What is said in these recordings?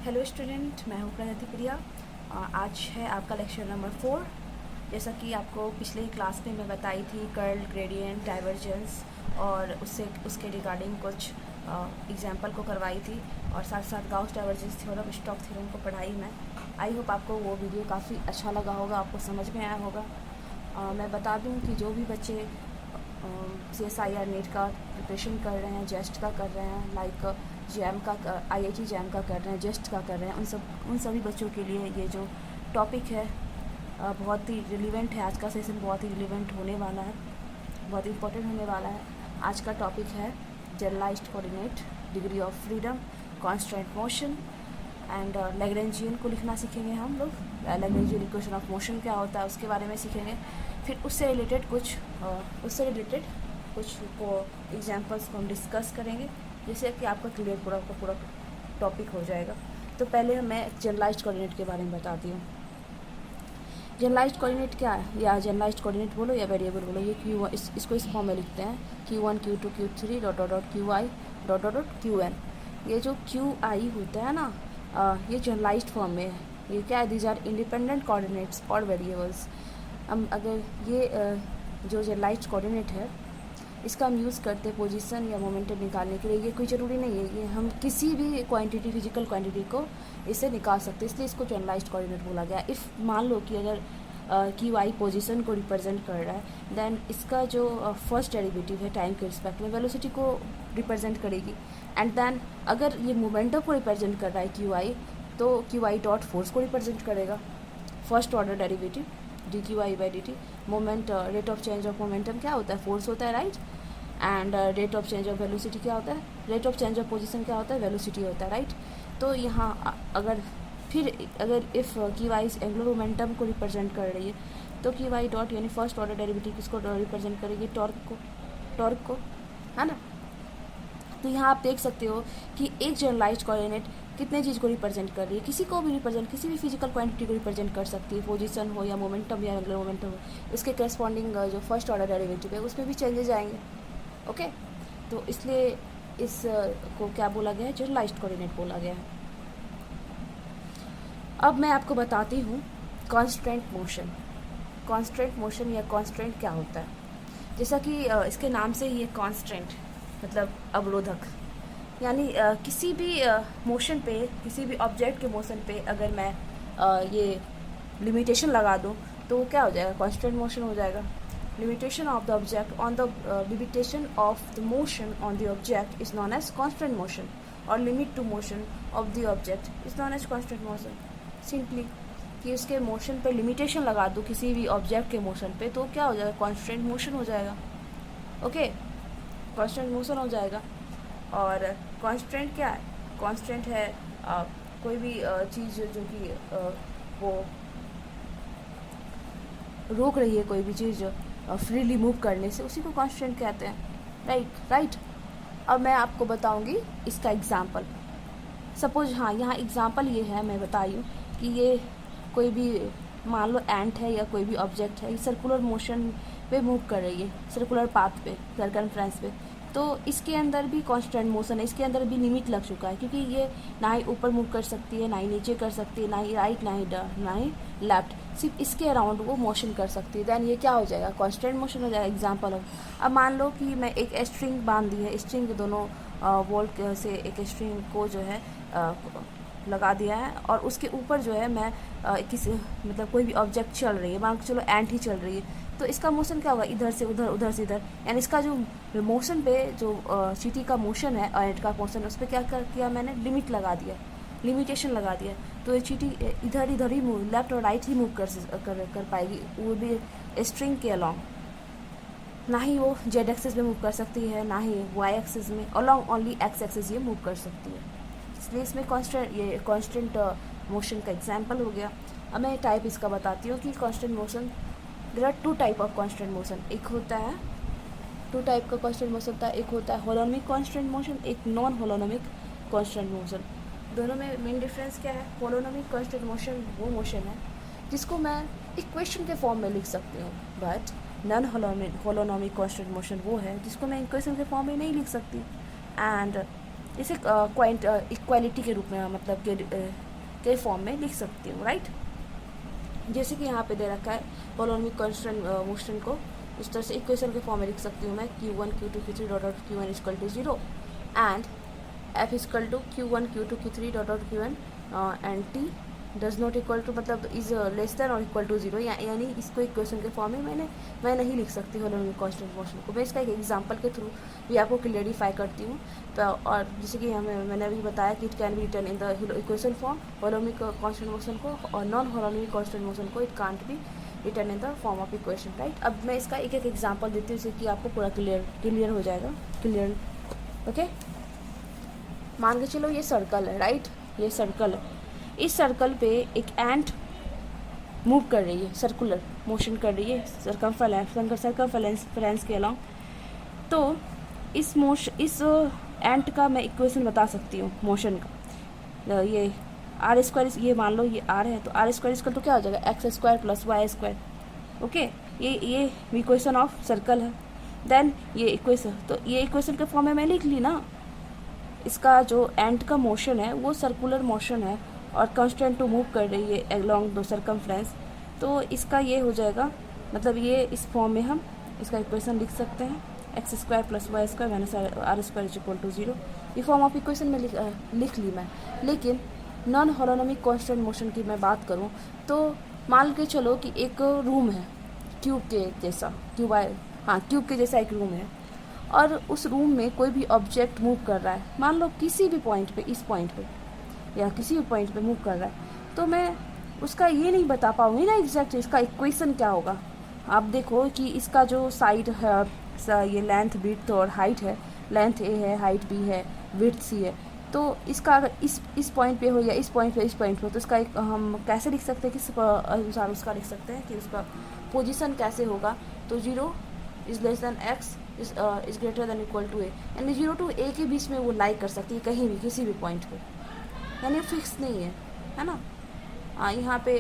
Hello student, मैं हूँ प्रगति प्रिया। आज है आपका लेक्चर नंबर 4। जैसा कि आपको पिछले क्लास में मैं बताई थी कर्ल, ग्रेडियंट, डाइवर्जेंस और उसके रिगार्डिंग कुछ एग्जाम्पल को करवाई थी और साथ साथ Gauss divergence theorem, Stokes theorem को पढ़ाई मैं। आई होप आपको वो वीडियो काफ़ी अच्छा लगा होगा, आपको समझ में आया होगा। मैं बता दूँ कि जो भी बच्चे CSIR नीट का प्रिपरेशन कर रहे हैं, जेस्ट का कर रहे हैं, लाइक जैम का, IIT जैम का कर रहे हैं, जेस्ट का कर रहे हैं, उन सभी बच्चों के लिए ये जो टॉपिक है बहुत ही रिलेवेंट है। आज का सेशन बहुत ही रिलेवेंट होने वाला है, बहुत इंपॉर्टेंट होने वाला है। आज का टॉपिक है generalised coordinate, degree of freedom, constant motion and Lagrangian को लिखना सीखेंगे हम लोग। लैग्रेंजियन इक्वेशन ऑफ मोशन क्या होता है उसके बारे में सीखेंगे। फिर उससे रिलेटेड कुछ एग्जांपल्स को हम डिस्कस करेंगे, जिससे कि आपका क्लियर पूरा टॉपिक हो जाएगा। तो पहले मैं जनरलाइज्ड कोऑर्डिनेट के बारे में बताती हूँ। जनरलाइज्ड कोऑर्डिनेट क्या है, या जनरलाइज्ड कोऑर्डिनेट बोलो या वेरिएबल बोलो, ये इसको इस फॉर्म में लिखते हैं Q1 Q2 Q3 QI QN। ये जो QI होता है ना, ये जनरलाइज्ड फॉर्म में है। ये क्या है, दीज आर इंडिपेंडेंट कोऑर्डिनेट्स और वेरिएबल्स। हम अगर ये जो जनरलाइज्ड कोऑर्डिनेट है इसका हम यूज़ करते हैं पोजीशन या मोमेंटम निकालने के लिए। ये कोई ज़रूरी नहीं है, ये हम किसी भी क्वांटिटी, फिजिकल क्वांटिटी को इससे निकाल सकते हैं, इसलिए इसको जनरलाइज्ड कोऑर्डिनेट बोला गया। इफ़ मान लो कि अगर QI पोजीशन को रिप्रेजेंट कर रहा है, देन इसका जो फर्स्ट डेरिवेटिव है टाइम के रिस्पेक्ट में वेलोसिटी को रिप्रेजेंट करेगी। एंड देन अगर ये मोमेंटम को रिप्रेजेंट कर रहा है QI, तो QI डॉट फोर्स को रिप्रेजेंट करेगा। First order derivative dQi/dt। Moment, rate of change of momentum क्या होता है, फोर्स होता है, right. And rate of change of velocity क्या होता है, rate of change of position क्या होता है, वेलोसिटी होता है, राइट। तो यहाँ अगर इफ़ QI एंगुलर मोमेंटम को रिप्रेजेंट कर रही है, तो QI डॉट यानी फर्स्ट ऑर्डर डेरिवेटिव किसको रिप्रेजेंट करेगी, टॉर्क को, है ना। तो यहाँ आप देख सकते हो कि एक जनरलाइज्ड कोऑर्डिनेट कितने चीज़ को रिप्रेजेंट कर रही है, किसी को भी रिप्रेजेंट, किसी भी फिजिकल क्वांटिटी को रिप्रेजेंट कर सकती है, पोजीशन हो या मोमेंटम या एंगुलर मोमेंटम हो। उसके करस्पॉन्डिंग जो फर्स्ट ऑर्डर डेरिवेटिव है उसमें भी चेंजेस आएंगे, ओके। तो इसलिए इस को क्या बोला गया है, जनरलाइज्ड कोऑर्डिनेट बोला गया है। अब मैं आपको बताती हूँ कॉन्स्टेंट मोशन। कॉन्स्टेंट मोशन या कॉन्स्टेंट क्या होता है। जैसा कि इसके नाम से ही कॉन्स्टेंट मतलब अवरोधक, यानी किसी भी मोशन पे, किसी भी ऑब्जेक्ट के मोशन पे अगर मैं ये लिमिटेशन लगा दूँ तो क्या हो जाएगा, कॉन्स्टेंट मोशन हो जाएगा। Limitation of the object on the limitation of the motion on the object is known as constant motion, और limit to motion of the object is known as constant motion. Simply कि उसके motion पे limitation लगा दूँ किसी भी object के motion पे, तो क्या हो जाएगा, कॉन्स्टेंट मोशन हो जाएगा, ओके। कॉन्स्टेंट मोशन हो जाएगा। और कांस्टेंट क्या है, कांस्टेंट है कोई भी चीज़ जो कि वो रोक रही है, कोई भी चीज़ फ्रीली मूव करने से, उसी को कांस्टेंट कहते हैं, राइट। अब मैं आपको बताऊंगी इसका एग्जांपल। सपोज यहाँ एग्जांपल ये है, मैं बताई हूँ कि ये कोई भी मान लो एंट है या कोई भी ऑब्जेक्ट है, ये सर्कुलर मोशन पे मूव कर रही है, सर्कुलर पाथ पे, सर्कमफ्रेंस पे। तो इसके अंदर भी कांस्टेंट मोशन है, इसके अंदर भी लिमिट लग चुका है, क्योंकि ये ना ही ऊपर मूव कर सकती है, ना ही नीचे कर सकती है, ना ही राइट, ना ही लेफ्ट, सिर्फ इसके अराउंड वो मोशन कर सकती है। देन ये क्या हो जाएगा, कांस्टेंट मोशन हो जाएगा। एग्जांपल हो, अब मान लो कि मैं एक स्ट्रिंग बांध दी है, स्ट्रिंग के दोनों वोल्ट से एक स्ट्रिंग को जो है लगा दिया है, और उसके ऊपर जो है मैं किसी मतलब कोई भी ऑब्जेक्ट चल रही है, मान के चलो एंट ही चल रही है, तो इसका मोशन क्या होगा, इधर से उधर, उधर से इधर। यानी इसका जो मोशन पे जो चींटी का मोशन है और एंट का मोशन है, उस पर क्या किया मैंने, लिमिट लगा दिया, लिमिटेशन लगा दिया। तो ये चींटी इधर ही मूव, लेफ्ट और राइट ही मूव कर पाएगी, वो भी स्ट्रिंग के अलॉन्ग। ना ही वो जेड एक्सिस में मूव कर सकती है, ना ही वाई एक्सिस में, अलॉन्ग ओनली एक्स एक्सिस ये मूव कर सकती है। इसलिए इसमें कॉन्स्टेंट मोशन का एग्जाम्पल हो गया। अब मैं टाइप इसका बताती हूँ कि constant motion, there are two type of constant motion. एक होता है, टू टाइप का कॉन्स्टेंट मोशन होता है, एक होता है होलोनोमिक कॉन्स्टेंट मोशन, एक नॉन होलोनोमिक कॉन्स्टेंट मोशन। दोनों में मेन डिफरेंस क्या है, होलोनोमिक कॉन्स्टेंट मोशन वो मोशन है जिसको मैं इक्वेशन के फॉर्म में लिख सकती हूँ, but non holonomic constant motion वो है जिसको मैं इक्वेशन के फॉर्म में नहीं लिख सकती। एंड इसे इक्वालिटी के रूप में मतलब के फॉर्म में लिख सकती हूँ, राइट। जैसे कि यहाँ पे दे रखा है पॉलिनॉमियल कांस्टेंट मोशन को इस तरह से इक्वेशन के फॉर्म में लिख सकती हूँ मैं Q1 Q2 Q3 dot dot Q1 equal to 0 and F equal to Q1 Q2 Q3 dot dot Q1 and T does not equal to मतलब इज लेस देन और इक्वल टू 0, यानी इसको इक्वेशन के फॉर्म में मैं नहीं लिख सकती पॉलिनॉमियल कांस्टेंट मोशन को। मैं इसका एक एग्जांपल के थ्रू भी आपको क्लियरिफाई करती हूँ। तो और जैसे कि मैंने अभी बताया कि it can be written in the equation form polynomial constant motion को, और नॉन पॉलिनॉमियल कांस्टेंट मोशन को it can't be written in the form of equation, right. अब मैं इसका एक एक एग्जाम्पल देती हूँ जिससे कि आपको पूरा क्लियर हो जाएगा, क्लियर, ओके। मान के चलो ये सर्कल है, राइट, ये सर्कल है। इस सर्कल पे एक एंट मूव कर रही है, सर्कुलर मोशन कर रही है सर्कमफ्रेंस के अलॉन्ग। तो इस एंट का मैं इक्वेशन बता सकती हूँ मोशन का। ये आर स्क्वायर, ये मान लो ये आर है, तो आर स्क्वायर इसका तो क्या हो जाएगा x square plus y square, okay. ये इक्वेशन ऑफ सर्कल है। देन ये इक्वेशन, तो ये इक्वेशन के फॉर्म में मैं लिख ली ना। इसका जो एंट का मोशन है वो सर्कुलर मोशन है और कांस्टेंट टू मूव कर रही है अलोंग द सर्कमफ्रेंस, तो इसका ये हो जाएगा, मतलब ये इस फॉर्म में हम इसका इक्वेशन लिख सकते हैं x square plus y square minus r square is equal to 0। ये फॉर्म ऑफ इक्वेशन में लिख ली मैं। लेकिन नॉन हॉलोनॉमिक कांस्टेंट मोशन की मैं बात करूँ तो मान के चलो कि एक रूम है क्यूब के जैसा, क्यूब के जैसा एक रूम है, और उस रूम में कोई भी ऑब्जेक्ट मूव कर रहा है, मान लो किसी भी पॉइंट पे, इस पॉइंट पे या किसी भी पॉइंट पे मूव कर रहा है, तो मैं उसका ये नहीं बता पाऊँगी ना एग्जैक्ट इसका इक्वेशन क्या होगा। आप देखो कि इसका जो साइड है, ये लेंथ विड्थ और हाइट है, लेंथ ए है, हाइट बी है, विड्थ सी है, तो इसका अगर इस पॉइंट पे हो या इस पॉइंट पे हो, तो इसका एक हम कैसे लिख सकते हैं, किस अनुसार उसका लिख सकते हैं कि उसका पोजीशन कैसे होगा। तो 0 is less than X is greater than equal to A, यानी 0 to a के बीच में वो लाई कर सकती है कहीं भी, किसी भी पॉइंट पे, यानी फिक्स नहीं है ना। यहाँ पे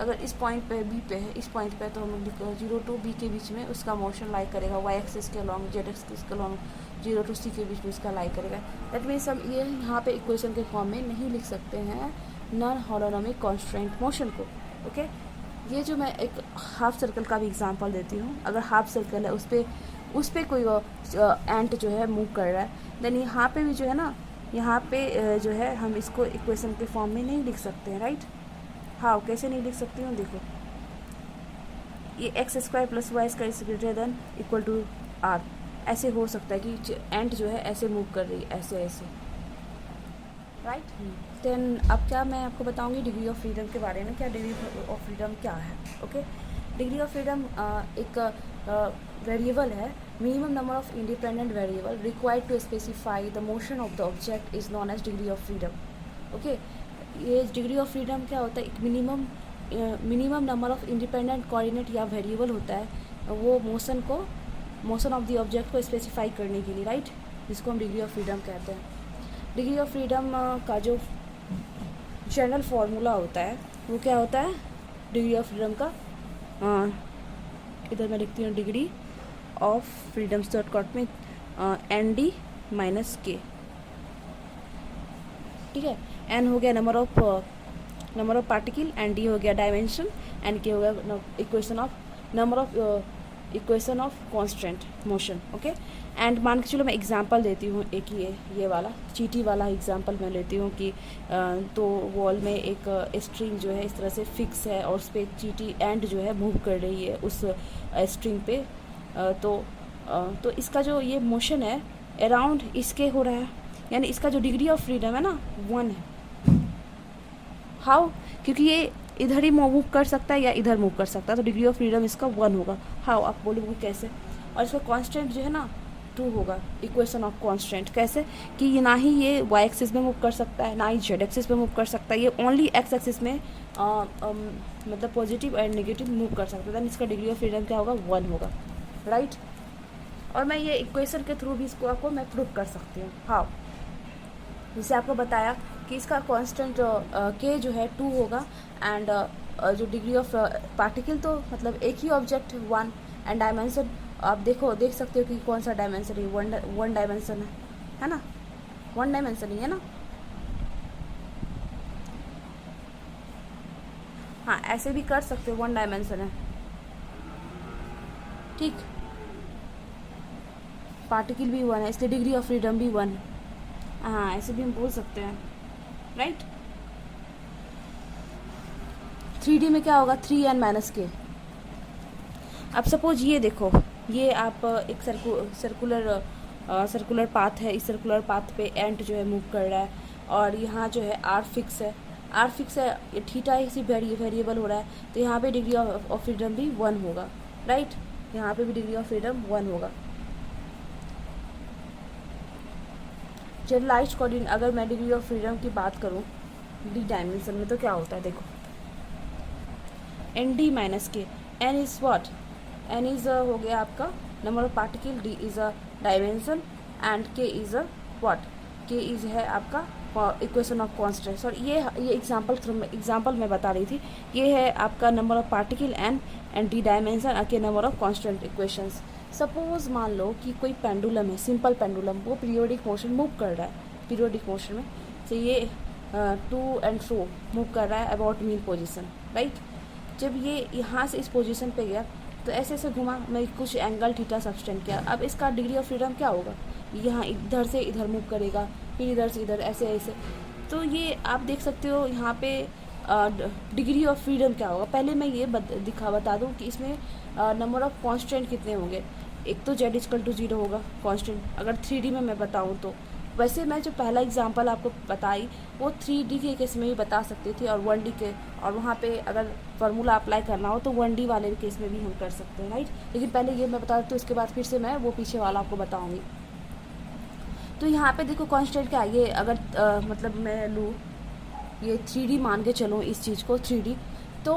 अगर इस पॉइंट पे बी पे है, इस पॉइंट पे, तो हम 0 to b के बीच में उसका मोशन लाई करेगा, वाई एक्सिस के अलॉन्ग, जेड एक्सिस के अलॉन्ग 0 to c के बीच में उसका लाई करेगा। दैट मीन्स हम ये यहाँ पे इक्वेशन के फॉर्म में नहीं लिख सकते हैं नॉन हॉलोनॉमिक कांस्टेंट मोशन को, ओके। ये जो मैं एक हाफ सर्कल का भी एग्जांपल देती हूँ, अगर हाफ सर्कल है उस पर कोई एंट जो है मूव कर रहा है, देन यहाँ पे भी जो है ना, यहाँ पे जो है हम इसको इक्वेशन के फॉर्म में नहीं लिख सकते हैं, राइट। हाँ, कैसे नहीं लिख सकती हूँ, देखो ये x square plus y square is greater than equal to r, ऐसे हो सकता है कि एंट जो है ऐसे मूव कर रही है, ऐसे, राइट। देन अब क्या मैं आपको बताऊंगी डिग्री ऑफ फ्रीडम के बारे में, क्या डिग्री ऑफ फ्रीडम क्या है, ओके। डिग्री ऑफ फ्रीडम एक वेरिएबल है, minimum number of independent variable required to specify the motion of the object is known as degree of freedom, okay. ये degree of freedom क्या होता है, एक minimum number of independent coordinate या variable होता है, वो मोशन ऑफ द ऑब्जेक्ट को स्पेसिफाई करने के लिए, राइट, जिसको हम डिग्री ऑफ फ्रीडम कहते हैं। डिग्री ऑफ फ्रीडम का जो जनरल फार्मूला होता है वो क्या होता है डिग्री ऑफ फ्रीडम का, इधर मैं लिखती हूँ डिग्री ऑफ फ्रीडम शॉर्टकट में ND माइनस के, ठीक है। N हो गया number of particle, and D हो गया डायमेंशन, एंड K हो गया equation of constant motion, okay. And मान के चलो मैं एग्जांपल देती हूँ, एक ये वाला चीटी वाला एग्जांपल मैं लेती हूँ कि तो वॉल में एक स्ट्रिंग जो है इस तरह से फिक्स है और उस पर चीटी एंड जो है मूव कर रही है उस स्ट्रिंग पे, तो इसका जो ये मोशन है अराउंड इसके हो रहा है, यानी इसका जो डिग्री ऑफ फ्रीडम है ना 1 है। हाउ, क्योंकि ये इधर ही मूव कर सकता है या इधर मूव कर सकता है, तो डिग्री ऑफ फ्रीडम इसका 1 होगा। हाउ, आप बोलोगे कैसे, और इसका कांस्टेंट जो है ना 2 होगा, इक्वेशन ऑफ कांस्टेंट कैसे कि ये ना ही ये वाई एक्सिस में मूव कर सकता है, ना ही जेड एक्सिस में मूव कर सकता है, ये ओनली एक्स एक्सिस में मतलब पॉजिटिव एंड नेगेटिव मूव कर सकता है, देन इसका डिग्री ऑफ फ्रीडम क्या होगा 1 होगा, राइट। और मैं ये इक्वेशन के थ्रू भी इसको आपको मैं प्रूव कर सकती हूँ। हाउ, जैसे आपको बताया कि इसका कांस्टेंट के जो है 2 होगा, एंड जो डिग्री ऑफ पार्टिकल तो मतलब एक ही ऑब्जेक्ट 1, एंड डायमेंशन आप देख सकते हो कि कौन सा डायमेंशन है, 1 डायमेंशन है ना। वन डायमेंशन ही है ना। हाँ ऐसे भी कर सकते हो, वन डायमेंशन है, ठीक। पार्टिकल भी वन है इसलिए डिग्री ऑफ फ्रीडम भी वन है। हाँ ऐसे भी हम बोल सकते हैं, राइट। 3D में क्या होगा, 3n-k। अब सपोज ये देखो, ये आप एक सर्कुलर पाथ है, इस सर्कुलर पाथ पे एंट जो है मूव कर रहा है, और यहाँ जो है आर फिक्स है, ये थीटा इसी वेरिएबल हो रहा है, तो यहाँ पे डिग्री ऑफ फ्रीडम भी 1 होगा, राइट। यहाँ पे भी डिग्री ऑफ फ्रीडम 1 होगा। जनरलाइज्ड कोऑर्डिनेट, अगर मैं डिग्री ऑफ फ्रीडम की बात करूँ डी डायमेंशन में, तो क्या होता है देखो, ND-k, n is what, n is हो गया आपका number of particle, d is a dimension and k is a what, k is है आपका इक्वेशन ऑफ कांस्टेंट। और ये एग्जांपल मैं बता रही थी, ये है आपका number of particle n and d dimension के number of constant equations. Suppose मान लो कि कोई पेंडुलम है, सिंपल पेंडुलम, वो पीरियोडिक मोशन मूव कर रहा है, पीरियोडिक मोशन में तो ये टू एंड फ्रो मूव कर रहा है अबाउट मीन पोजीशन, राइट। जब ये यहाँ से इस पोजीशन पे गया तो ऐसे ऐसे घुमा, मैं कुछ एंगल थीटा सब्सटेंड किया, अब इसका डिग्री ऑफ फ्रीडम क्या होगा, यहाँ इधर से इधर मूव करेगा, फिर इधर से इधर, ऐसे ऐसे। तो ये आप देख सकते हो यहाँ पे डिग्री ऑफ फ्रीडम क्या होगा। पहले मैं ये बता दूँ कि इसमें नंबर ऑफ कांस्टेंट कितने होंगे। एक तो z=0 होगा कांस्टेंट, अगर 3D में मैं बताऊँ तो। वैसे मैं जो पहला एग्जांपल आपको बताई वो 3D के केस में भी बता सकती थी और 1D के, और वहाँ पे अगर फार्मूला अप्लाई करना हो तो 1D वाले केस में भी हम कर सकते हैं, राइट। लेकिन पहले ये मैं बता देती हूँ, उसके बाद फिर से मैं वो पीछे वाला आपको बताऊँगी। तो यहाँ पे देखो कांस्टेंट क्या है, ये अगर मतलब मैं लूँ ये 3D मान के चलो इस चीज़ को 3D, तो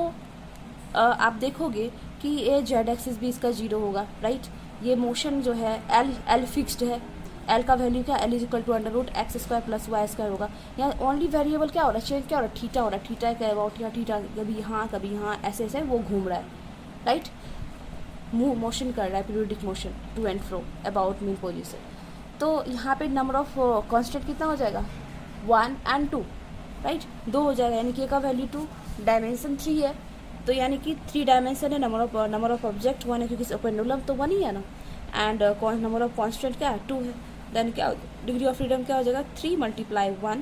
आप देखोगे कि ये जेड एक्सिस भी इसका 0 होगा, राइट। ये मोशन जो है एल फिक्स्ड है, एल का वैल्यू क्या, एल =√x² + y² होगा। यहाँ ओनली वेरिएबल क्या हो रहा है, चेंज क्या हो रहा है, थीटा हो रहा है। थीटा के अबाउट यहाँ थीटा कभी यहाँ ऐसे ऐसे वो घूम रहा है, राइट। मोशन कर रहा है, periodic motion to and fro about mean position. तो यहाँ पे नंबर ऑफ कांस्टेंट कितना हो जाएगा, 1 and 2, राइट, 2 हो जाएगा, यानी कि का वैल्यू 2, डायमेंशन 3 है, तो यानी कि 3 डायमेंशन है, नंबर ऑफ ऑब्जेक्ट 1 है क्योंकि पेंडुलम तो 1 ही है ना, एंड नंबर ऑफ कांस्टेंट क्या है 2 है। देन क्या डिग्री ऑफ फ्रीडम क्या हो जाएगा, 3 × 1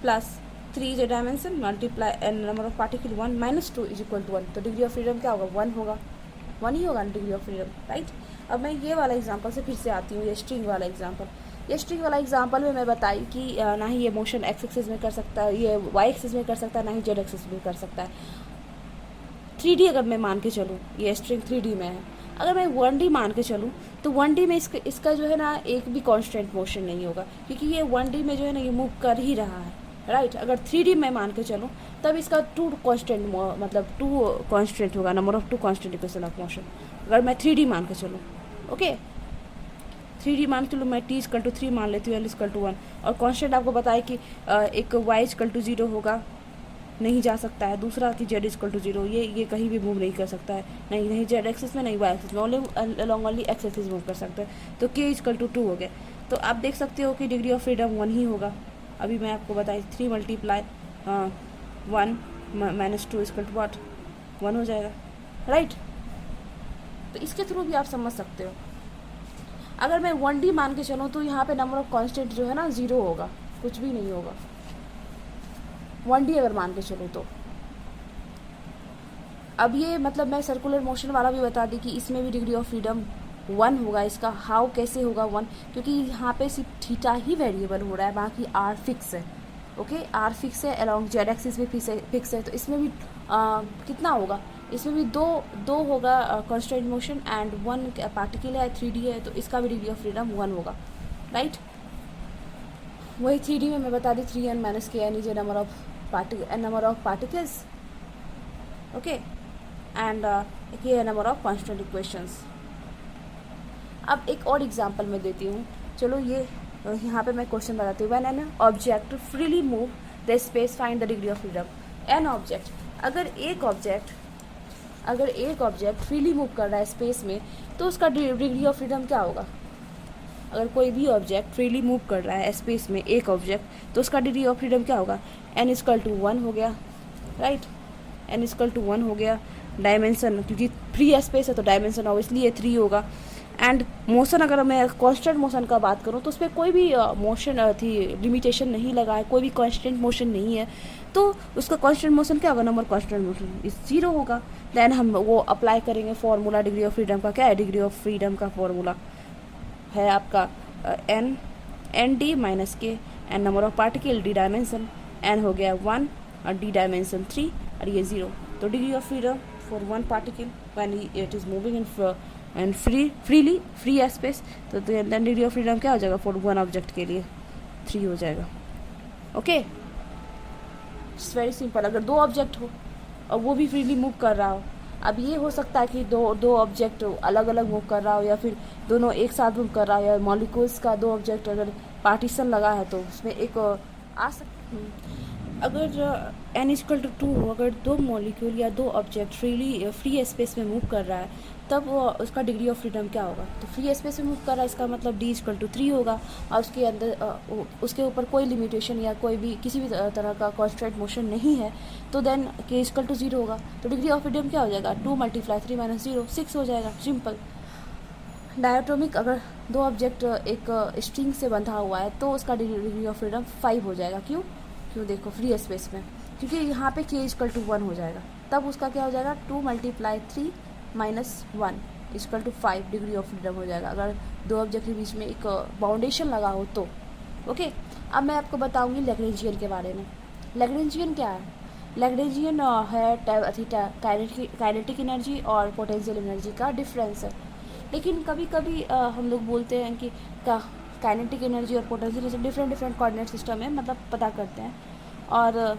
+ 3 जो dimension multiply and number of particle 1 - 2 = 1, तो डिग्री ऑफ फ्रीडम क्या होगा, 1 होगा, 1 ही होगा डिग्री ऑफ फ्रीडम, राइट। अब मैं ये वाला एग्जांपल से फिर से आती हूँ, ये स्ट्रिंग वाला एग्जांपल। ये स्ट्रिंग वाला एग्जांपल में मैं बताई कि ना ही ये मोशन x एक्सिस में कर सकता है, ये y एक्सिस में कर सकता है, ना ही z एक्सिस में कर सकता है। 3D अगर मैं मान के चलूँ, ये स्ट्रिंग 3D में है, अगर मैं 1D मान के चलूँ तो 1D में इसका जो है ना एक भी कांस्टेंट मोशन नहीं होगा, क्योंकि ये 1D में जो है ना ये मूव कर ही रहा है, राइट। अगर 3D में मान के चलूँ तब इसका 2 कांस्टेंट होगा, number of 2 constant equation of motion, अगर मैं 3D मान के चलूँ, ओके। 3D मान के चलो, मैं t = 3 मान लेती हूँ, l = 1, और कांस्टेंट आपको बताया कि एक y = 0 होगा, नहीं जा सकता है, दूसरा कि z = 0, ये कहीं भी मूव नहीं कर सकता है, नहीं z एक्सिस में, नहीं y एक्सिस में, ओनली x एक्सिस मूव कर सकता है, तो k = 2 हो गया। तो आप देख सकते हो कि डिग्री ऑफ फ्रीडम 1 ही होगा। अभी मैं आपको बताई 3 × 1 - 2 = what, 1 हो जाएगा, राइट। तो इसके थ्रू भी आप समझ सकते हो। अगर मैं 1D मान के चलूँ तो यहाँ पे नंबर ऑफ कांस्टेंट जो है ना 0 होगा, कुछ भी नहीं होगा, 1D अगर मान के चलूँ तो। अब ये मतलब मैं सर्कुलर मोशन वाला भी बता दी कि इसमें भी डिग्री ऑफ फ्रीडम 1 होगा। इसका हाउ कैसे होगा 1, क्योंकि यहाँ पे सिर्फ थीटा ही वेरिएबल हो रहा है, बाकी आर फिक्स है, ओके। आर फिक्स है, अलॉन्ग जेड एक्सिस भी फिक्स है, तो इसमें भी कितना होगा, इसमें भी दो होगा कांस्टेंट मोशन एंड 1 पार्टिकल है, 3D है, तो इसका भी डिग्री ऑफ फ्रीडम 1 होगा, राइट। वही 3D में मैं बता दी 3n - k यानी जो number of particles, okay, and ये नंबर ऑफ कांस्टेंट इक्वेशंस। अब एक और एग्जांपल मैं देती हूँ, चलो ये यहाँ पे मैं क्वेश्चन बताती हूँ। When an object freely move the space find the degree of freedom. An object, अगर एक ऑब्जेक्ट फ्रीली मूव कर रहा है स्पेस में तो उसका डिग्री ऑफ फ्रीडम क्या होगा, अगर कोई भी ऑब्जेक्ट फ्रीली मूव कर रहा है स्पेस में, एक ऑब्जेक्ट, तो उसका डिग्री ऑफ फ्रीडम क्या होगा, n=1 हो गया, राइट, n=1 हो गया। डायमेंशन, क्योंकि फ्री स्पेस है तो डायमेंशन ऑब्वियसली ये 3 होगा। एंड मोशन, अगर मैं कांस्टेंट मोशन का बात करूँ तो उस पर कोई भी मोशन थी लिमिटेशन नहीं लगा है, कोई भी कांस्टेंट मोशन नहीं है, तो उसका कांस्टेंट मोशन क्या होगा, नंबर कांस्टेंट मोशन इस 0 होगा। देन हम वो अप्लाई करेंगे फॉर्मूला डिग्री ऑफ फ्रीडम का। क्या है डिग्री ऑफ फ्रीडम का फॉर्मूला, है आपका N D minus K, N number of particle, D dimension, N हो गया 1 और डी डायमेंशन 3 और ये 0। तो degree of freedom for one particle when it is moving in free space, तो देन डिग्री ऑफ फ्रीडम क्या हो जाएगा फॉर वन ऑब्जेक्ट के लिए 3 हो जाएगा। Okay, it's very simple. अगर 2 ऑब्जेक्ट हो और वो भी फ्रीली मूव कर रहा हो, अब ये हो सकता है कि दो ऑब्जेक्ट अलग अलग मूव कर रहा हो, या फिर दोनों एक साथ मूव कर रहा हो, या मॉलिक्यूल्स का 2 ऑब्जेक्ट अगर पार्टीशन लगा है तो उसमें एक आ सकता। अगर n=2 हो, अगर 2 मॉलिक्यूल या 2 ऑब्जेक्ट फ्री स्पेस में मूव कर रहा है, तब उसका डिग्री ऑफ फ्रीडम क्या होगा, तो फ्री स्पेस में मूव कर रहा है इसका मतलब d=3 होगा, और उसके अंदर उसके ऊपर कोई लिमिटेशन या कोई भी किसी भी तरह का कॉन्स्टेंट मोशन नहीं है, तो देन k=0 होगा। तो डिग्री ऑफ फ्रीडम क्या हो जाएगा, 2 × 3 - 0 6 हो जाएगा, सिंपल। डायटोमिक, अगर 2 ऑब्जेक्ट एक स्ट्रिंग से बंधा हुआ है तो उसका डिग्री ऑफ फ्रीडम 5 हो जाएगा। क्यों देखो फ्री स्पेस में, क्योंकि यहाँ पे k=1 हो जाएगा, तब उसका क्या हो जाएगा 2 × 3 - 1 = 5 डिग्री ऑफ फ्रीडम हो जाएगा, अगर 2 ऑब्जेक्ट के बीच में एक बाउंडेशन लगा हो तो। ओके, अब मैं आपको बताऊंगी लैग्रेंजियन के बारे में। लैग्रेंजियन क्या है, लैग्रेंजियन है काइनेटिक एनर्जी और पोटेंशियल एनर्जी का डिफरेंस है। लेकिन कभी कभी हम लोग बोलते हैं कि काइनेटिक एनर्जी और potential energy different coordinate system है, मतलब पता करते हैं। और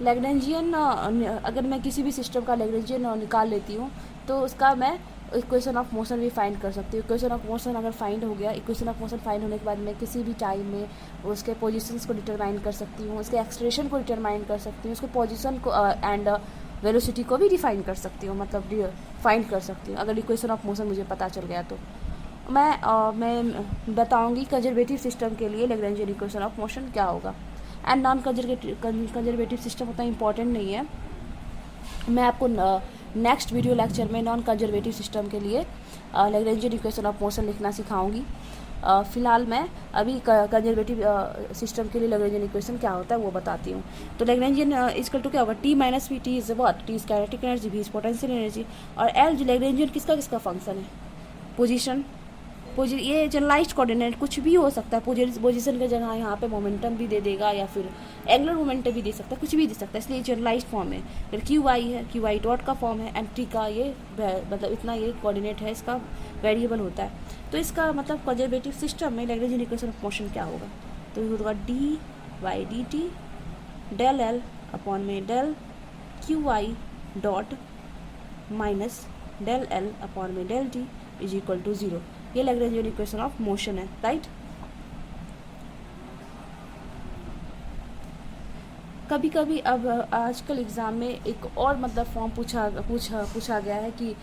लैग्रेंजियन, अगर मैं किसी भी सिस्टम का लैग्रेंजियन निकाल लेती हूँ तो उसका मैं इक्वेशन ऑफ मोशन भी फाइंड कर सकती हूँ। इक्वेशन ऑफ मोशन अगर फाइंड हो गया, इक्वेशन ऑफ मोशन फाइंड होने के बाद मैं किसी भी टाइम में उसके पोजीशंस को डिटरमाइन कर सकती हूँ, उसके एक्सलेरेशन को डिटरमाइन कर सकती हूँ, उसके पोजीशन को एंड वेलोसिटी को भी डिफाइन कर सकती हूँ, मतलब फाइंड कर सकती हूँ अगर इक्वेशन ऑफ मोशन मुझे पता चल गया तो। मैं बताऊंगी कंजर्वेटिव सिस्टम के लिए लैग्रेंजियन इक्वेशन ऑफ मोशन क्या होगा। एंड नॉन कंजर्वेटिव सिस्टम उतना इम्पॉर्टेंट नहीं है, मैं आपको नेक्स्ट वीडियो लेक्चर में नॉन कंजर्वेटिव सिस्टम के लिए लैग्रेंजियन इक्वेशन ऑफ मोशन लिखना सिखाऊंगी। फ़िलहाल मैं अभी कंजर्वेटिव सिस्टम के लिए लैग्रेंजियन इक्वेशन क्या होता है वो बताती हूँ। तो लैग्रेंजियन इक्वल टू क्या होगा, T - V, T is what, T is kinetic energy, V is potential energy, और L लैग्रेंजियन किसका फंक्शन है, पोजीशन। ये जनरलाइज्ड कोऑर्डिनेट कुछ भी हो सकता है, पोजीशन की जगह यहाँ पे मोमेंटम भी दे देगा, या फिर एंगुलर मोमेंटम भी दे सकता है, कुछ भी दे सकता है, इसलिए जनरलाइज्ड फॉर्म है। फिर QI है, QI डॉट का फॉर्म है, एंड T का ये मतलब इतना ये कोऑर्डिनेट है, इसका वेरिएबल होता है। तो इसका मतलब कंजर्वेटिव सिस्टम में लैग्रेंजियन इक्वेशन ऑफ मोशन क्या होगा, तो ये होगा dy/dt del L अपॉन में del QI dot minus del L upon में del T is equal to 0। ये लैग्रेंजियन इक्वेशन ऑफ मोशन है, राइट। कभी कभी अब आजकल एग्ज़ाम में एक और मतलब फॉर्म पूछा गया है कि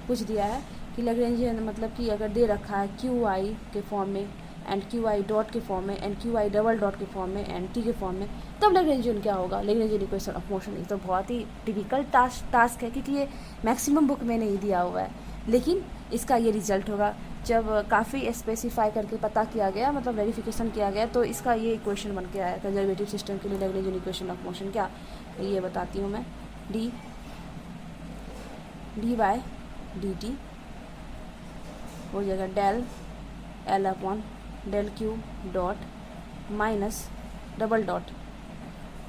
पूछ दिया है कि लैग्रेंजियन मतलब कि अगर दे रखा है QI के फॉर्म में एंड QI डॉट के फॉर्म में एंड QI डबल डॉट के फॉर्म में एंड T के फॉर्म में, तब लैग्रेंजियन क्या होगा, लैग्रेंजियन इक्वेशन ऑफ मोशन। ये तो बहुत ही डिफिकल्ट टास्क है, क्योंकि ये मैक्सिमम बुक में नहीं दिया हुआ है, लेकिन इसका ये रिजल्ट होगा जब काफ़ी स्पेसिफाई करके पता किया गया, मतलब वेरिफिकेशन किया गया, तो इसका ये इक्वेशन बन के आया कंजर्वेटिव सिस्टम के लिए लैग्रेंजियन इक्वेशन ऑफ मोशन क्या, ये बताती हूँ मैं। dy/dt हो जाएगा del L upon del Q dot minus double dot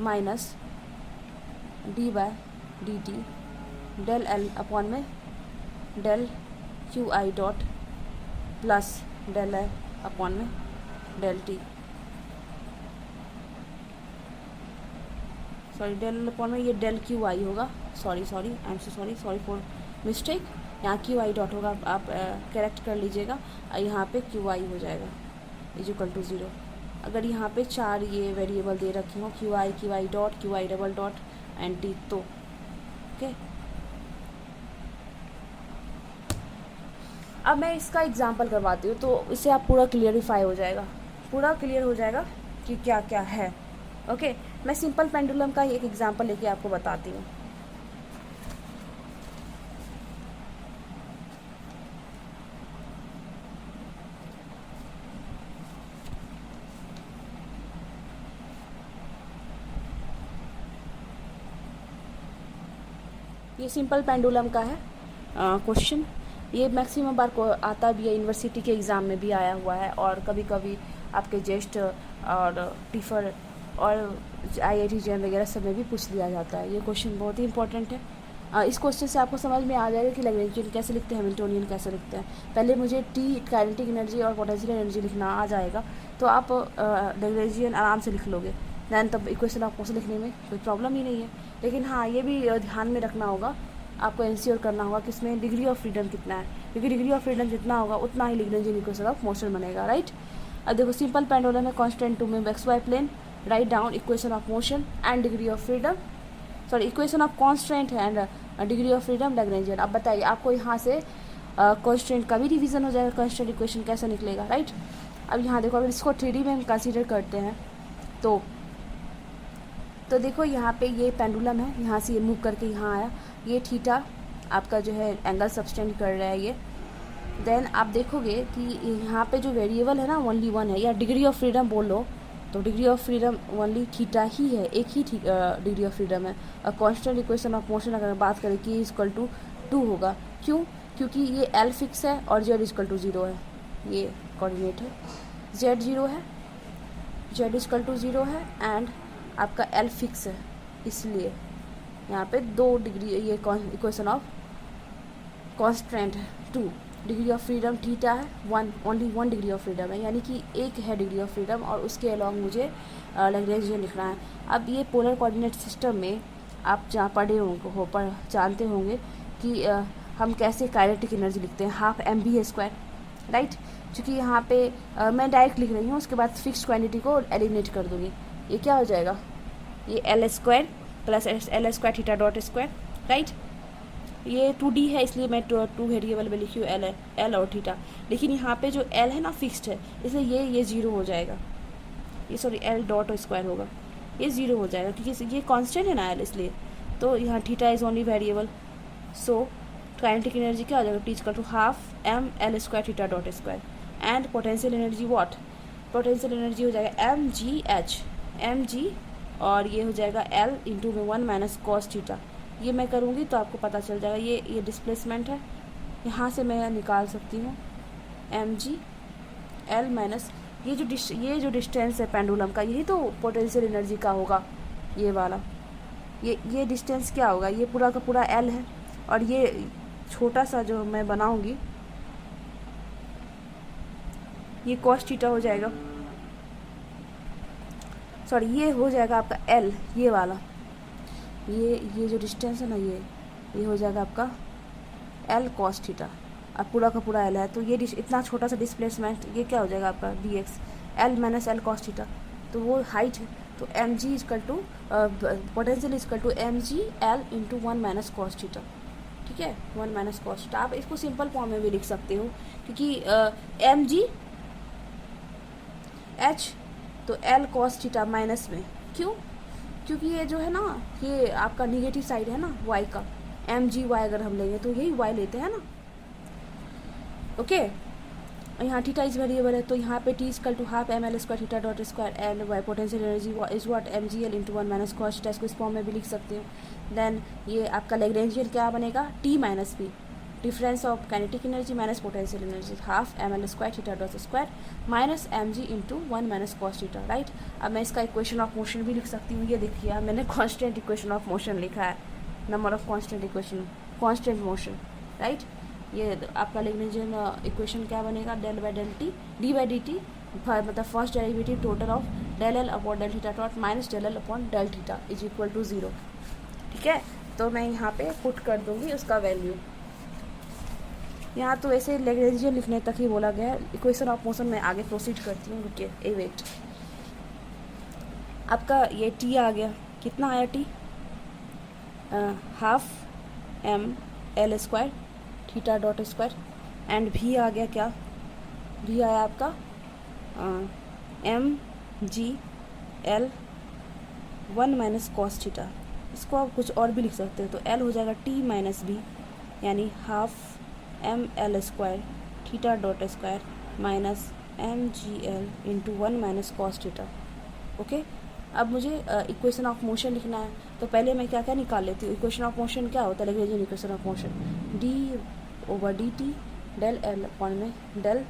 minus dy/dt del L upon में del QI dot plus del L upon में del T, sorry del upon में ये del QI होगा, sorry I am so sorry for mistake, यहाँ QI dot होगा, आप correct कर लीजिएगा, यहाँ पे QI हो जाएगा इज इक्वल टू 0। अगर यहाँ पे 4 ये वेरिएबल दे रखे हों QI dot, QI double dot and T, तो ओके। अब मैं इसका एग्जांपल करवाती हूँ, तो इससे आप पूरा क्लियरिफाई हो जाएगा, पूरा क्लियर हो जाएगा कि क्या क्या है। ओके, मैं सिंपल पेंडुलम का एक एग्जांपल लेके आपको बताती हूँ। ये सिंपल पेंडुलम का है क्वेश्चन। ये मैक्सिमम बार को आता भी है, यूनिवर्सिटी के एग्ज़ाम में भी आया हुआ है, और कभी कभी आपके जेस्ट और टिफर और IIT JEM वगैरह सब में भी पूछ लिया जाता है। ये क्वेश्चन बहुत ही इंपॉर्टेंट है। इस क्वेश्चन से आपको समझ में आ जाएगा कि लैग्रेंजियन कैसे लिखते हैं, हैमिल्टोनियन कैसे लिखते हैं। पहले मुझे टी काइनेटिक एनर्जी और पोटेंशियल एनर्जी लिखना आ जाएगा, तो आप लैग्रेंजियन आराम से लिख लोगे, दैन तब इक्वेशन ऑफ मोशन लिखने में कोई प्रॉब्लम ही नहीं है। लेकिन हाँ, ये भी ध्यान में रखना होगा, आपको इंश्योर करना होगा कि इसमें डिग्री ऑफ फ्रीडम कितना है, क्योंकि डिग्री ऑफ फ्रीडम जितना होगा उतना ही लैग्रेंजियन इक्वेशन ऑफ मोशन बनेगा, राइट। अब देखो, सिंपल पेंडुलम है, कांस्टेंट 2 में XY plane, write down equation of motion and degree of freedom, sorry equation of constant and degree of freedom Lagrangian. अब बताइए, आपको यहाँ से कांस्टेंट का भी रिवीजन हो जाएगा, कांस्टेंट इक्वेशन कैसे निकलेगा, राइट। अब यहाँ देखो, अगर इसको 3D में हम कंसीडर करते हैं तो देखो यहाँ पे ये पेंडुलम है, यहाँ से ये मूव करके यहाँ आया, ये थीटा आपका जो है एंगल सब्सटेंड कर रहा है ये। देन आप देखोगे कि यहाँ पे जो वेरिएबल है ना ओनली वन है, या डिग्री ऑफ फ्रीडम बोल लो तो degree of freedom only theta ही है, एक ही डिग्री ऑफ फ्रीडम है। और कांस्टेंट इक्वेशन ऑफ मोशन अगर बात करें कि इक्वल टू 2 होगा, क्यों? क्योंकि ये L फिक्स है और Z इक्वल टू 0 है, ये कोऑर्डिनेट है, Z 0 है, Z इक्वल टू 0 है एंड आपका L फिक्स है, इसलिए यहाँ पे 2 डिग्री, ये इक्वेशन ऑफ कांस्टेंट है 2, डिग्री ऑफ फ्रीडम थीटा है 1, ओनली 1 डिग्री ऑफ फ्रीडम है, यानी कि एक है डिग्री ऑफ फ्रीडम, और उसके अलॉन्ग मुझे लैग्रेंजियन लिखना है। अब ये पोलर कोऑर्डिनेट सिस्टम में आप जहाँ पढ़े होंगे पर जानते होंगे कि हम कैसे काइनेटिक एनर्जी लिखते हैं, हाफ mv², राइट। क्योंकि यहाँ पे मैं डायरेक्ट लिख रही हूँ, उसके बाद फिक्स क्वांटिटी को एलिमिनेट कर दूँगी, ये क्या हो जाएगा, ये L² plus L² theta dot square, right. ये 2D है, इसलिए मैं 2 वेरिएबल में लिखी हूँ L और थीटा, लेकिन यहाँ पे जो L है ना फिक्स्ड है, इसलिए ये 0 हो जाएगा, ये सॉरी L डॉट स्क्वायर होगा, ये 0 हो जाएगा क्योंकि ये कांस्टेंट है ना L, इसलिए। तो यहाँ theta is only variable, so kinetic energy क्या हो जाएगा, T equal to half mL² theta dot square and potential energy what, potential energy हो जाएगा mg और ये हो जाएगा L इंटू में 1 माइनस कॉस थीटा। ये मैं करूँगी तो आपको पता चल जाएगा, ये डिस्प्लेसमेंट है, यहाँ से मैं निकाल सकती हूँ mg L माइनस ये जो डिस्टेंस है पेंडुलम का, यही तो पोटेंशियल एनर्जी का होगा, ये वाला, ये डिस्टेंस क्या होगा, ये पूरा का पूरा L है, और ये छोटा सा जो मैं बनाऊँगी ये कॉस थीटा हो जाएगा, सॉरी ये हो जाएगा आपका L, ये वाला, ये जो डिस्टेंस है ना, ये हो जाएगा आपका L कॉस थीटा, अब पूरा का पूरा L है, तो ये इतना छोटा सा डिस्प्लेसमेंट, ये क्या हो जाएगा आपका dx, L minus L cos theta, तो वो हाइट है, तो mg equal to potential equal to mg L into 1 minus cos theta, ठीक है, 1 माइनस कॉस थीटा। आप इसको सिंपल फॉर्म में भी लिख सकते हो, क्योंकि mg h तो L कॉस थीटा माइनस में, क्यों? क्योंकि ये जो है ना, ये आपका निगेटिव साइड है ना y का, mgy अगर हम लेंगे तो यही y लेते हैं ना, ओके। यहाँ थीटा इज वेरिएबल है, तो यहाँ पे t equal to half mL² theta dot square and y potential energy is what mgl into 1 minus cos theta, इसको इस फॉर्म में भी लिख सकते हो। देन ये आपका लैग्रेंजियन क्या बनेगा, t minus p, difference of kinetic energy minus potential energy, half mL² theta dot square minus mg into 1 minus cos theta, right. अब मैं इसका इक्वेशन ऑफ मोशन भी लिख सकती हूँ, ये देखिए मैंने कांस्टेंट इक्वेशन ऑफ मोशन लिखा है, number of constant equation, constant motion, right. ये आपका लैग्रेंजियन इक्वेशन क्या बनेगा, del by del T D by D T, मतलब first derivative total of del L upon del theta dot minus del L upon del theta is equal to 0, ठीक है। तो मैं यहाँ पे पुट कर दूँगी उसका वैल्यू, यहाँ तो ऐसे लैग्रेंजियन लिखने तक ही बोला गया है, इक्वेशन ऑफ मोशन में आगे प्रोसीड करती हूँ, रुकिए ए वेट। आपका ये टी आ गया, कितना आया T, half mL² theta dot square and भी आ गया क्या, भी आया आपका mgl 1 माइनस कॉस थीटा। इसको आप कुछ और भी लिख सकते हो, तो l हो जाएगा t माइनस बी, यानी half ml square theta dot square minus mgl into 1 minus cos theta. Okay, अब मुझे इक्वेशन ऑफ मोशन लिखना है, तो पहले मैं क्या क्या निकाल लेती हूँ। इक्वेशन ऑफ मोशन क्या होता है, Lagrangian equation of motion, d/dt del l upon में डेल,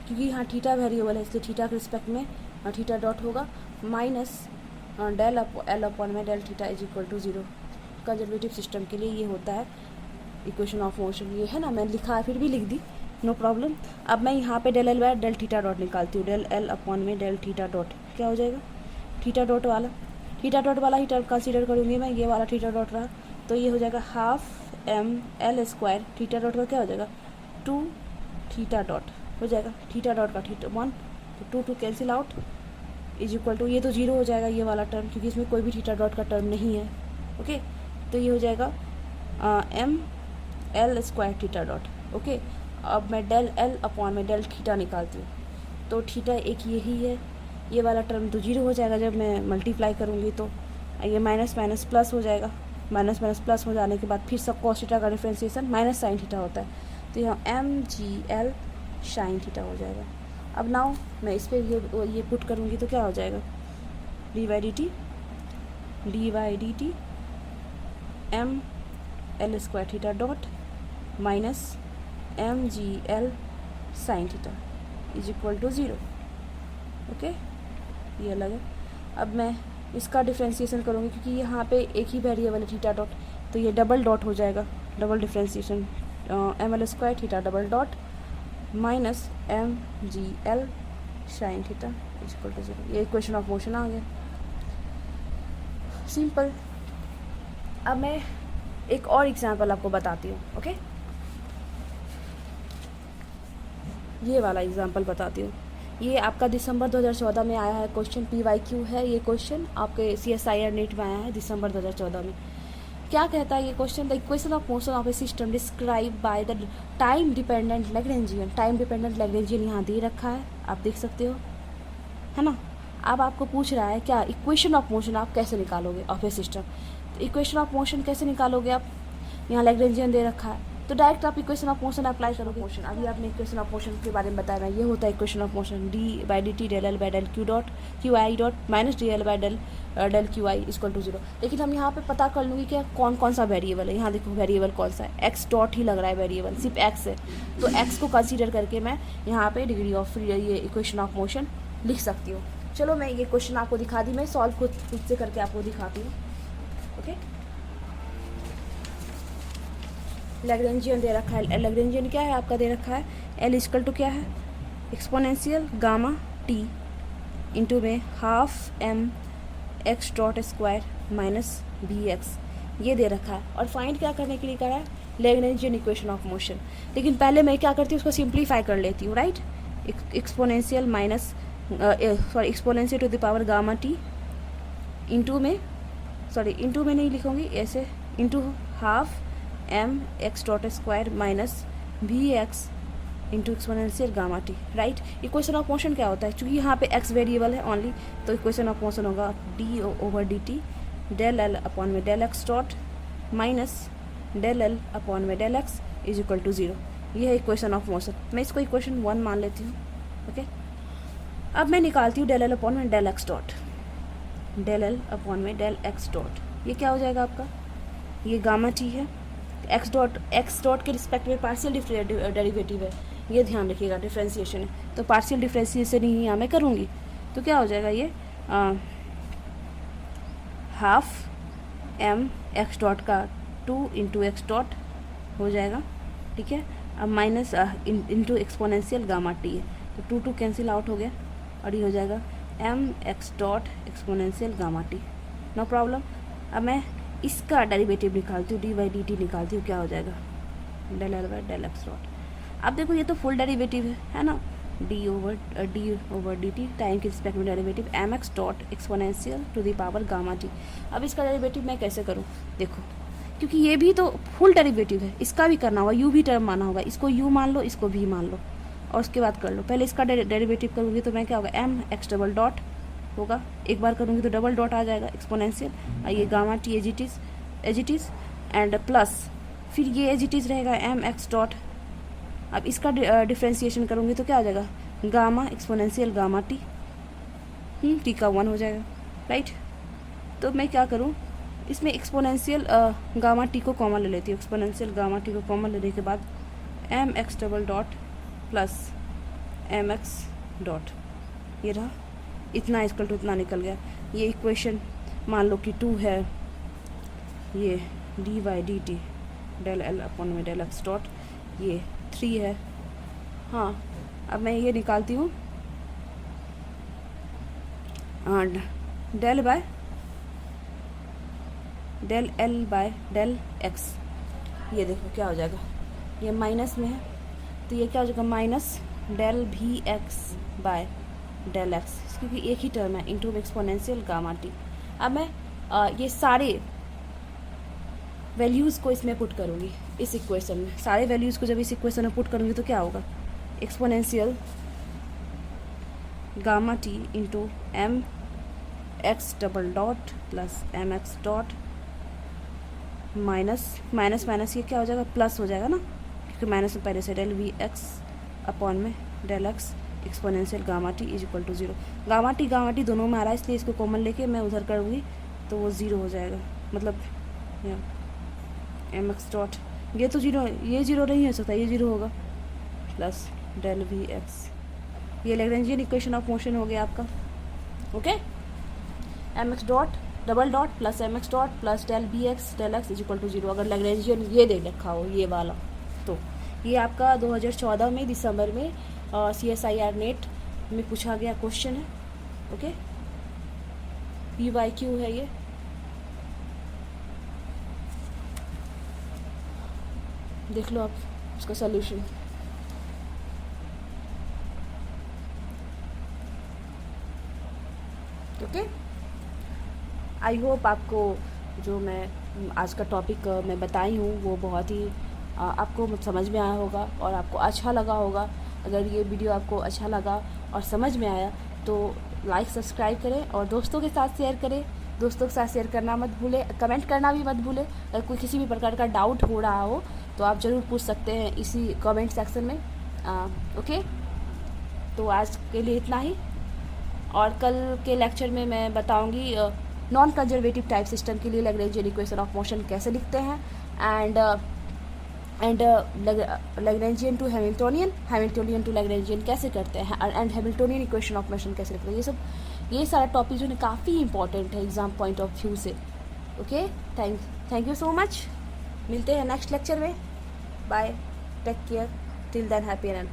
क्योंकि यहाँ थीटा वेरिएबल है इसलिए थीटा के रिस्पेक्ट में थीटा डॉट होगा, माइनस डेल l अपॉन में del theta is equal to 0। Conservative system के लिए ये होता है इक्वेशन ऑफ मोशन। ये है ना, मैंने लिखा है फिर भी लिख दी, नो प्रॉब्लम। अब मैं यहाँ पे del L by del theta dot निकालती हूँ। डेल एल अपॉन में डेल थीटा डॉट क्या हो जाएगा, थीटा डॉट वाला ही टर्म कंसीडर करूँगी मैं, ये वाला थीटा डॉट रहा, तो ये हो जाएगा half M L square theta dot का क्या हो जाएगा 2 थीटा डॉट हो जाएगा, थीटा डॉट का थीटा 1, तो 2 cancel out is equal to, ये तो 0 हो जाएगा ये वाला टर्म, क्योंकि इसमें कोई भी थीटा डॉट का टर्म नहीं है। ओके, तो ये हो जाएगा M L square theta dot. Okay, अब मैं डेल एल अपॉन में डेल थीटा निकालती हूँ, तो थीटा एक यही है, ये वाला टर्म तो 0 हो जाएगा जब मैं मल्टीप्लाई करूँगी, तो ये माइनस माइनस प्लस हो जाएगा, माइनस माइनस प्लस हो जाने के बाद फिर सब कॉस थीटा का डिफ्रेंसिएशन माइनस साइन थीटा होता है, तो यहाँ M G L sine theta हो जाएगा। अब नाउ मैं इस पर ये पुट करूँगी तो क्या हो जाएगा, D by D T M L square theta dot minus M G L sine theta is equal to 0। Okay, ये अलग है। अब मैं इसका डिफ्रेंसिएशन करूँगी, क्योंकि यहाँ पे एक ही वेरिएबल है थीटा डॉट, तो ये डबल डॉट हो जाएगा, double differentiation M L square theta double dot minus M G L sine theta is equal to 0। ये इक्वेशन ऑफ मोशन आ गया, सिंपल। अब मैं एक और एग्जांपल आपको बताती हूँ। ओके, ये वाला एग्जांपल बताती हूँ। ये आपका दिसंबर 2014 में आया है क्वेश्चन, PYQ है ये क्वेश्चन, आपके CSIR नेट में आया है दिसंबर 2014 में। क्या कहता है ये question, the equation of motion of A system describe by the time dependent Lagrangian. Time dependent Lagrangian यहाँ दे रखा है, आप देख सकते हो, है ना। अब आपको पूछ रहा है क्या इक्वेशन ऑफ मोशन आप कैसे निकालोगे ऑफ ए सिस्टम, तो इक्वेशन ऑफ मोशन कैसे निकालोगे आप, यहाँ लैग्रेंजियन दे रखा है, तो डायरेक्ट आप इक्वेशन ऑफ मोशन अप्लाई करोगे। मोशन अभी आपने इक्वेशन ऑफ मोशन के बारे में बताया, ये होता है equation of motion, D by D T del L by del Q dot Q I dot minus D L by del del Q I equal to 0। लेकिन हम यहाँ पे पता कर लूँगी कि कौन कौन सा वेरिएबल है। यहाँ देखो वेरिएबल कौन सा है, एक्स डॉट ही लग रहा है वेरिएबल, सिर्फ एक्स है, तो एक्स को कंसीडर करके मैं यहाँ पे डिग्री ऑफ ये इक्वेशन ऑफ मोशन लिख सकती हूँ। चलो मैं ये क्वेश्चन आपको दिखा दी, मैं सॉल्व खुद से करके आपको दिखाती हूँ। ओके, लैग्रेंजियन दे रखा है, लैग्रेंजियन क्या है आपका दे रखा है, एल इक्वल टू क्या है एक्सपोनेंशियल गामा टी इंटू में half M X dot square minus B X, ये दे रखा है। और फाइंड क्या करने के लिए करा है, लैग्रेंजियन इक्वेशन ऑफ मोशन। लेकिन पहले मैं क्या करती हूँ, उसको सिंप्लीफाई कर लेती हूँ, right. Exponential minus sorry exponential to the power gamma T into में नहीं लिखूँगी ऐसे, into half M X dot square minus B X into exponential gamma T, right. Equation of motion क्या होता है, क्योंकि यहाँ पे एक्स वेरिएबल है ओनली, तो इक्वेशन ऑफ मोशन होगा D over D T del L upon में del X dot minus del L upon में del X is equal to 0। ये है इक्वेशन ऑफ मोशन। मैं इसको इक्वेशन 1 मान लेती हूँ। ओके, अब मैं निकालती हूँ डेल एल अपॉन में del X dot, del L upon में डेल एक्स डॉट, ये क्या हो जाएगा आपका, ये गामा टी है, एक्स डॉट के रिस्पेक्ट में पार्शियल डेरिवेटिव है, ये ध्यान रखिएगा, डिफ्रेंसिएशन है, तो पार्शियल डिफ्रेंसिएशन ही यहाँ मैं करूँगी, तो क्या हो जाएगा ये हाफ एम एक्स डॉट का 2 इंटू एक्स डॉट हो जाएगा, ठीक है। अब minus into exponential gamma T है, तो 2 कैंसिल आउट हो गया, और ये हो जाएगा M X dot exponential gamma T, no problem. अब मैं इसका डेरिवेटिव निकालती हूँ, डी बाई डी टी निकालती हूँ, क्या हो जाएगा del L by del X dot. अब देखो ये तो फुल डेरिवेटिव है ना, D over D T time के रिस्पेक्ट में derivative M X dot exponential to the power gamma T. अब इसका डेरिवेटिव मैं कैसे करूँ, देखो क्योंकि ये भी तो फुल डेरिवेटिव है, इसका भी करना होगा, यू भी टर्म माना होगा, इसको यू मान लो, इसको भी मान लो और उसके बाद कर लो। पहले इसका डेरिवेटिव करूँगी तो मैं क्या होगा, एम एक्स डबल डॉट होगा, एक बार करूँगी तो डबल डॉट आ जाएगा एक्सपोनेंशियल, ये gamma T as it is and plus फिर ये एज इट इज़ रहेगा एम एक्स डॉट। अब इसका डिफ्रेंसिएशन करूँगी तो क्या हो जाएगा, gamma exponential gamma T, T का 1 हो जाएगा, राइट। तो मैं क्या करूँ, इसमें एक्सपोनेंशियल गामा टी को कॉमन ले लेती हूँ, एक्सपोनेंशियल गामा टी को कॉमन लेने के बाद M X double dot plus M X dot, ये रहा, इतना इक्वल टू इतना निकल गया। ये इक्वेशन मान लो कि 2 है, ये D by D T del L upon में डेल एक्स डॉट, ये 3 है। हाँ, अब मैं ये निकालती हूँ del by del L by del X, ये देखो क्या हो जाएगा, ये माइनस में है तो ये क्या हो जाएगा, माइनस डेल भी एक्स बाय डेल एक्स, क्योंकि एक ही टर्म है, इंटू एक्सपोनेंशियल गामा टी। अब मैं ये सारे वैल्यूज़ को इसमें पुट करूँगी इस इक्वेशन में, सारे वैल्यूज़ को जब इस इक्वेशन में पुट करूँगी तो क्या होगा, exponential gamma T into M X double dot plus M X dot minus minus minus ये क्या हो जाएगा, प्लस हो जाएगा ना, क्योंकि माइनस में पहले से डेल वी एक्स अपॉन में del X exponential gamma T is equal to 0। Gamma T दोनों में आ रहा है, इसलिए इसको कॉमन लेके मैं उधर करूँगी तो वो 0 हो जाएगा, मतलब एम एक्स डॉट, ये तो 0, ये 0 नहीं हो सकता, ये 0 होगा, प्लस डेल वी एक्स, ये लैग्रेंजियन इक्वेशन ऑफ मोशन हो गया आपका। Okay, M X dot double dot plus M X dot plus del B X del X is equal to 0, अगर लैग्रेंजियन ये दे रखा हो ये वाला, तो ये आपका 2014 में दिसंबर में CSIR नेट में पूछा गया क्वेश्चन है। ओके, PYQ है ये। देख लो आप उसका सॉल्यूशन। ओके, आई होप आपको जो मैं आज का टॉपिक मैं बताई हूँ वो बहुत ही आपको समझ में आया होगा और आपको अच्छा लगा होगा। अगर ये वीडियो आपको अच्छा लगा और समझ में आया तो लाइक सब्सक्राइब करें और दोस्तों के साथ शेयर करें। दोस्तों के साथ शेयर करना मत भूलें, कमेंट करना भी मत भूलें। अगर कोई किसी भी प्रकार का डाउट हो रहा हो तो आप ज़रूर पूछ सकते हैं इसी कमेंट सेक्शन में। ओके, तो आज के लिए इतना ही, और कल के लेक्चर में मैं बताऊंगी नॉन कंजर्वेटिव टाइप सिस्टम के लिए लैग्रेंजियन इक्वेशन ऑफ मोशन कैसे लिखते हैं, and Lagrangian to Hamiltonian, Hamiltonian to Lagrangian कैसे करते हैं, and Hamiltonian equation of motion कैसे लिखते हैं। ये सारा टॉपिक जो है काफ़ी इंपॉर्टेंट है एग्जाम पॉइंट ऑफ व्यू से। Okay, thank you so much. मिलते हैं नेक्स्ट लेक्चर में। Bye, take care, till then happy and